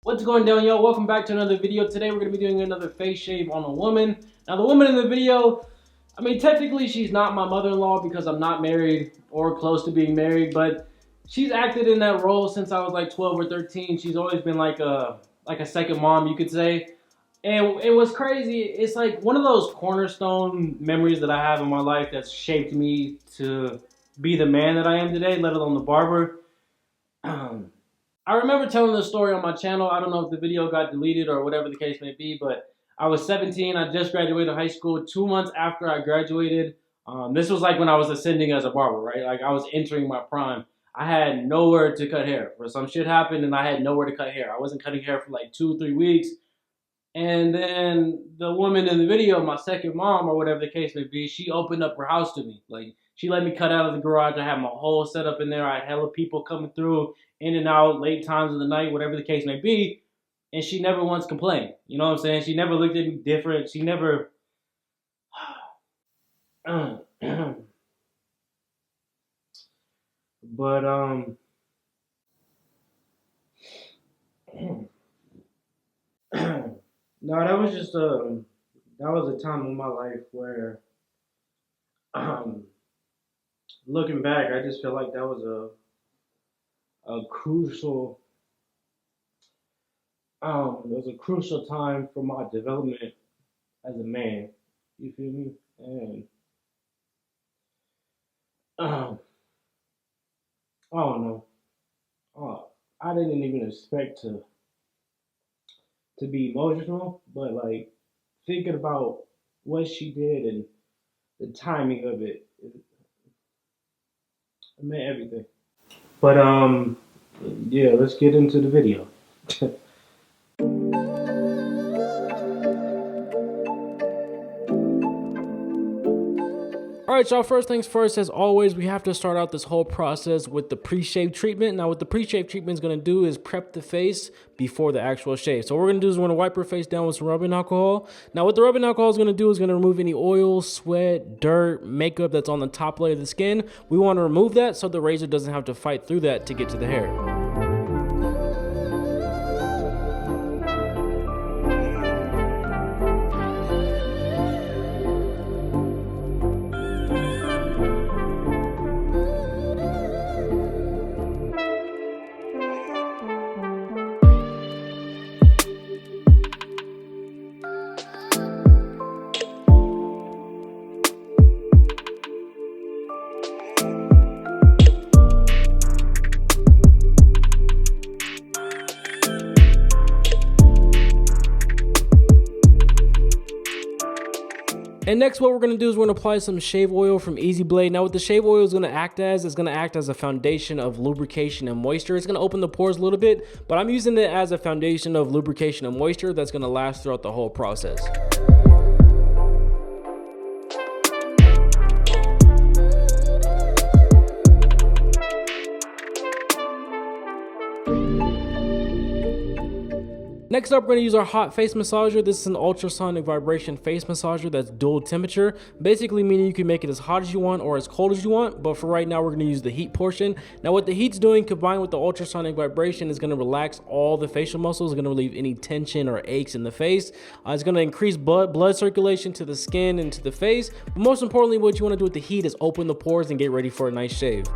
What's going down, y'all? Welcome back to another video. Today we're going to be doing another face shave on a woman. Now the woman in the video, I mean technically she's not my mother-in-law because I'm not married or close to being married, but she's acted in that role since I was like 12 or 13. She's always been like a second mom, you could say. And it was crazy. It's like one of those cornerstone memories that I have in my life that's shaped me to be the man that I am today, let alone the barber. I remember telling this story on my channel. I don't know if the video got deleted or whatever the case may be, but I was 17. I just graduated high school. 2 months after I graduated, this was like when I was ascending as a barber, right? Like I was entering my prime. I had nowhere to cut hair. For some shit happened and I had nowhere to cut hair. I wasn't cutting hair for like 2-3 weeks. And then the woman in the video, my second mom or whatever the case may be, she opened up her house to me. Like she let me cut out of the garage. I had my whole setup in there. I had hella people coming through, in and out, late times of the night, whatever the case may be. And she never once complained. You know what I'm saying? She never looked at me different. She never... But, no, that was just that was a time in my life where, looking back, I just feel like that was a crucial, it was a crucial time for my development as a man. You feel me? And I don't know. I didn't even expect to be emotional, but like thinking about what she did and the timing of it meant everything. But yeah, let's get into the video. Alright, y'all, first things first, as always, we have to start out this whole process with the pre-shave treatment. Now, what the pre-shave treatment is going to do is prep the face before the actual shave. So what we're going to do is we're going to wipe her face down with some rubbing alcohol. Now, what the rubbing alcohol is going to do is going to remove any oil, sweat, dirt, makeup that's on the top layer of the skin. We want to remove that so the razor doesn't have to fight through that to get to the hair. And next, what we're going to do is we're going to apply some shave oil from Easy Blade. Now, what the shave oil is going to act as a foundation of lubrication and moisture. It's going to open the pores a little bit, but I'm using it as a foundation of lubrication and moisture that's going to last throughout the whole process. Next up, we're going to use our hot face massager. This is an ultrasonic vibration face massager that's dual temperature, basically meaning you can make it as hot as you want or as cold as you want, but for right now we're going to use the heat portion. Now what the heat's doing combined with the ultrasonic vibration is going to relax all the facial muscles, going to relieve any tension or aches in the face. It's going to increase blood circulation to the skin and to the face, but most importantly what you want to do with the heat is open the pores and get ready for a nice shave.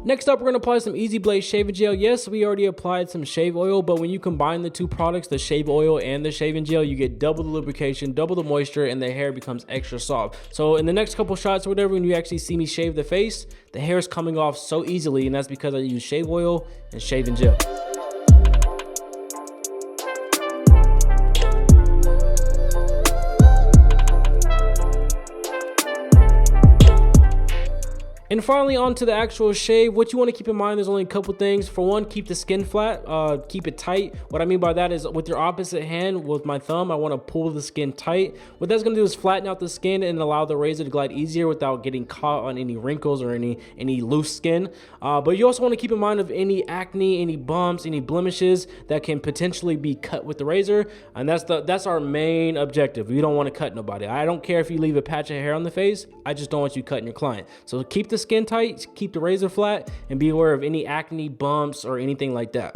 Next up, we're going to apply some Easy Blade shaving gel. Yes, we already applied some shave oil, but when you combine the two products, the shave oil and the shaving gel, you get double the lubrication, double the moisture, and the hair becomes extra soft. So in the next couple shots or whatever, when you actually see me shave the face, the hair is coming off so easily, and that's because I use shave oil and shaving gel. And finally, on to the actual shave. What you want to keep in mind, there's only a couple things. For one, keep the skin flat, keep it tight. What I mean by that is with your opposite hand, with my thumb, I want to pull the skin tight. What that's going to do is flatten out the skin and allow the razor to glide easier without getting caught on any wrinkles or any loose skin. But you also want to keep in mind of any acne, any bumps, any blemishes that can potentially be cut with the razor. And that's our main objective. We don't want to cut nobody. I don't care if you leave a patch of hair on the face. I just don't want you cutting your client. So keep the skin tight, keep the razor flat, and be aware of any acne, bumps, or anything like that.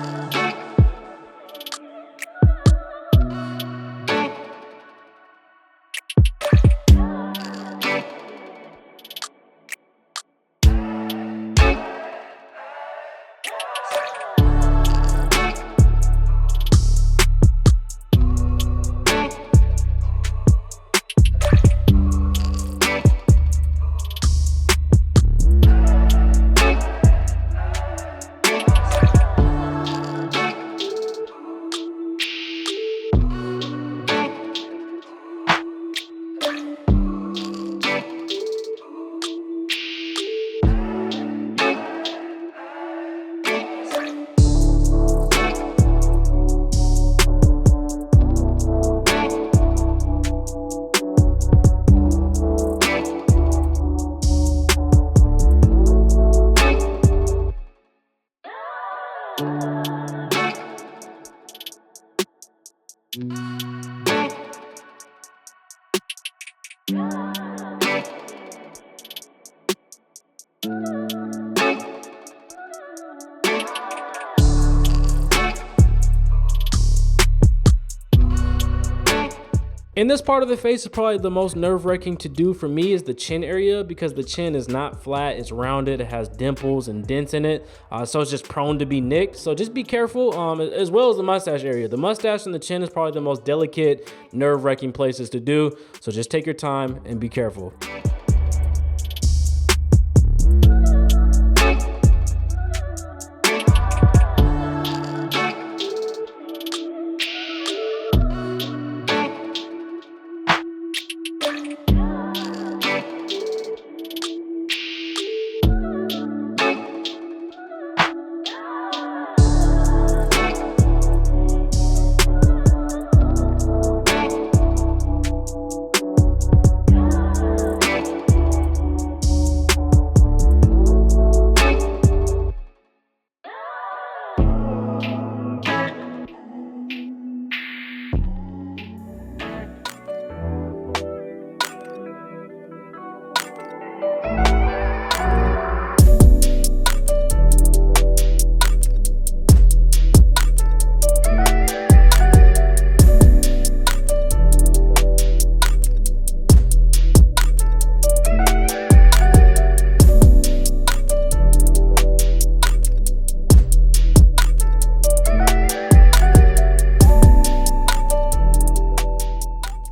And this part of the face is probably the most nerve-wracking to do for me, is the chin area, because the chin is not flat, it's rounded, it has dimples and dents in it, so it's just prone to be nicked. So just be careful, as well as the mustache area. The mustache and the chin is probably the most delicate, nerve-wracking places to do, so just take your time and be careful.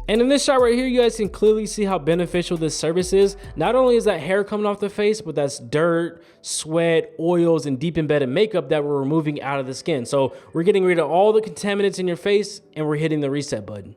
And in this shot right here, you guys can clearly see how beneficial this service is. Not only is that hair coming off the face, but that's dirt, sweat, oils, and deep embedded makeup that we're removing out of the skin. So we're getting rid of all the contaminants in your face, and we're hitting the reset button.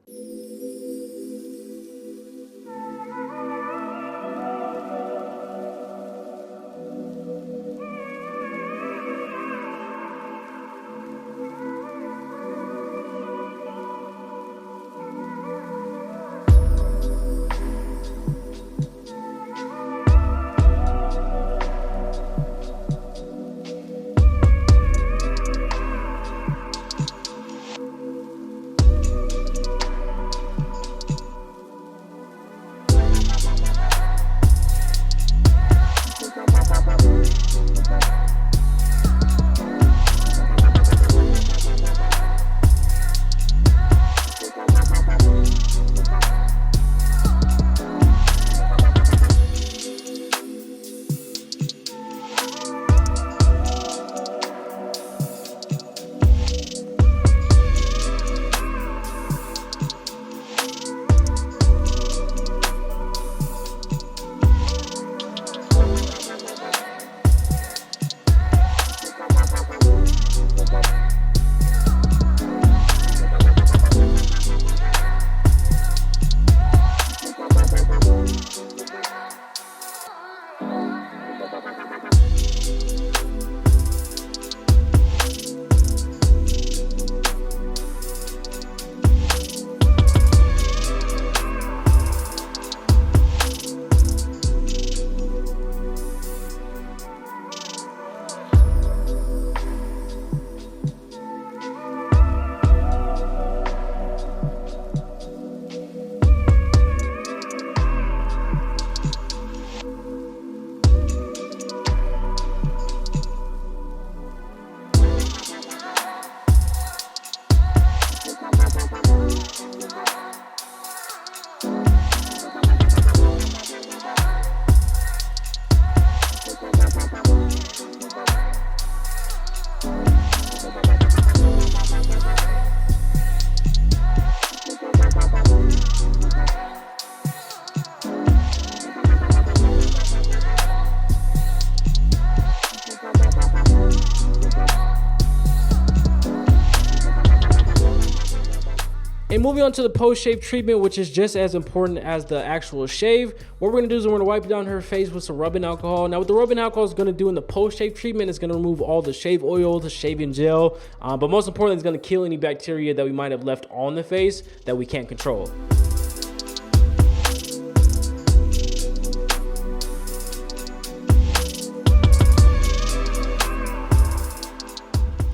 moving on to the post-shave treatment, which is just as important as the actual shave. What we're gonna do is we're gonna wipe down her face with some rubbing alcohol. Now what the rubbing alcohol is gonna do in the post-shave treatment is gonna remove all the shave oil, the shaving gel, but most importantly, it's gonna kill any bacteria that we might have left on the face that we can't control.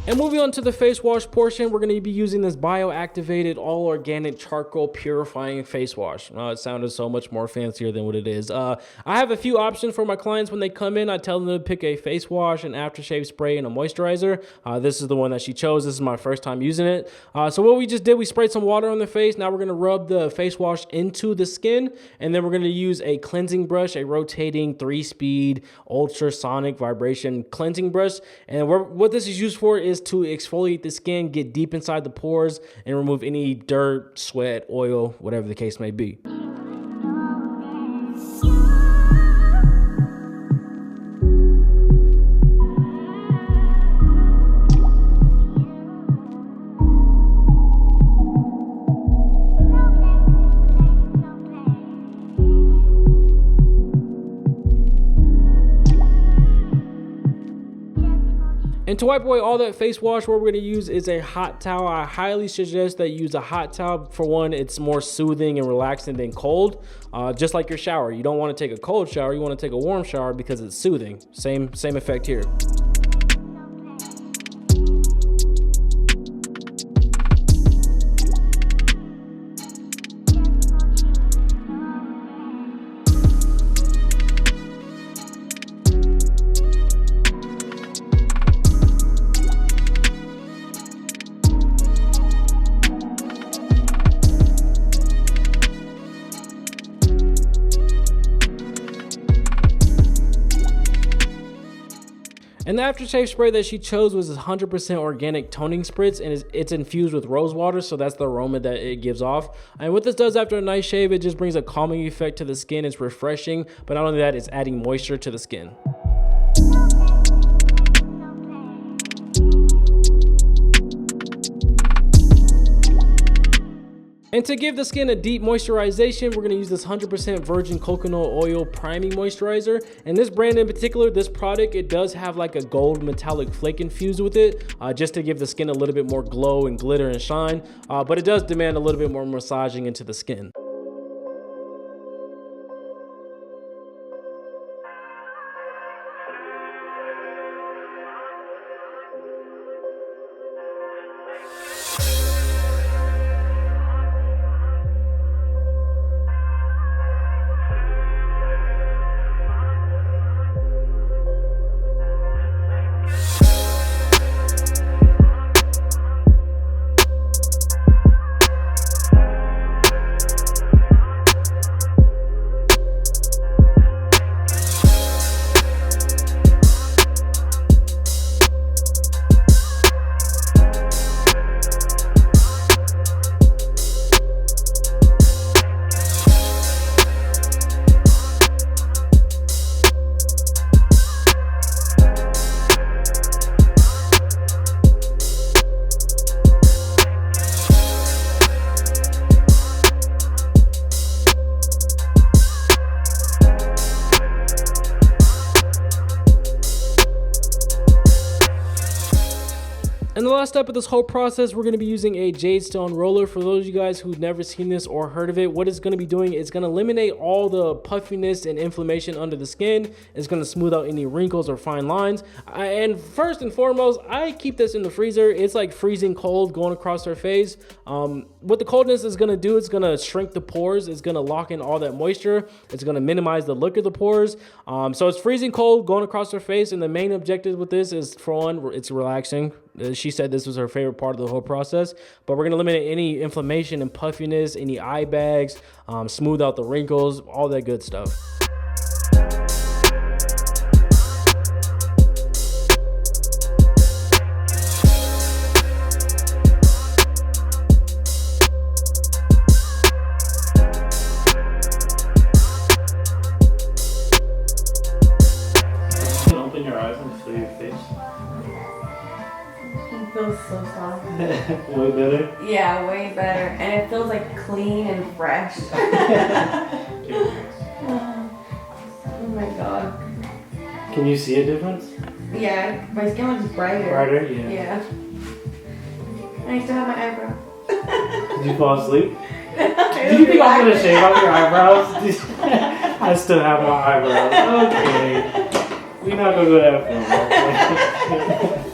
And moving on to the face wash portion, we're going to be using this bioactivated all organic charcoal purifying face wash. It sounded so much more fancier than what it is. I have a few options for my clients when they come in. I tell them to pick a face wash, an aftershave spray, and a moisturizer. This is the one that she chose. This is my first time using it. So what we just did, we sprayed some water on the face. Now we're going to rub the face wash into the skin, and then we're going to use a cleansing brush, a rotating 3-speed ultrasonic vibration cleansing brush. And what this is used for is to exfoliate the skin, get deep inside the pores, and remove any dirt, sweat, oil, whatever the case may be. And to wipe away all that face wash, what we're going to use is a hot towel. I highly suggest that you use a hot towel. For one, it's more soothing and relaxing than cold. Just like your shower. You don't want to take a cold shower. You want to take a warm shower because it's soothing. Same effect here. And the aftershave spray that she chose was 100% organic toning spritz, and it's infused with rose water, so that's the aroma that it gives off. And what this does after a nice shave, it just brings a calming effect to the skin. It's refreshing, but not only that, it's adding moisture to the skin. And to give the skin a deep moisturization, we're going to use this 100% virgin coconut oil priming moisturizer. And this brand in particular, this product, it does have like a gold metallic flake infused with it, just to give the skin a little bit more glow and glitter and shine. But it does demand a little bit more massaging into the skin. And the last step of this whole process, we're going to be using a jade stone roller. For those of you guys who've never seen this or heard of it, what it's going to be doing is going to eliminate all the puffiness and inflammation under the skin. It's going to smooth out any wrinkles or fine lines. And first and foremost, I keep this in the freezer. It's like freezing cold going across our face. What the coldness is going to do, it's going to shrink the pores. It's going to lock in all that moisture. It's going to minimize the look of the pores. So it's freezing cold going across her face. And the main objective with this is, for one, it's relaxing. She said this was her favorite part of the whole process, but we're going to eliminate any inflammation and puffiness, any eye bags, smooth out the wrinkles, all that good stuff. Open your eyes and show your face. It feels so soft. Way better? Yeah, way better. And it feels like clean and fresh. Oh my god. Can you see a difference? Yeah, my skin looks brighter. Brighter? Yeah. Yeah. And I still have my eyebrow. Did you fall asleep? Do you think I'm gonna shave off your eyebrows? I still have my eyebrows. Okay. We're not gonna go that far.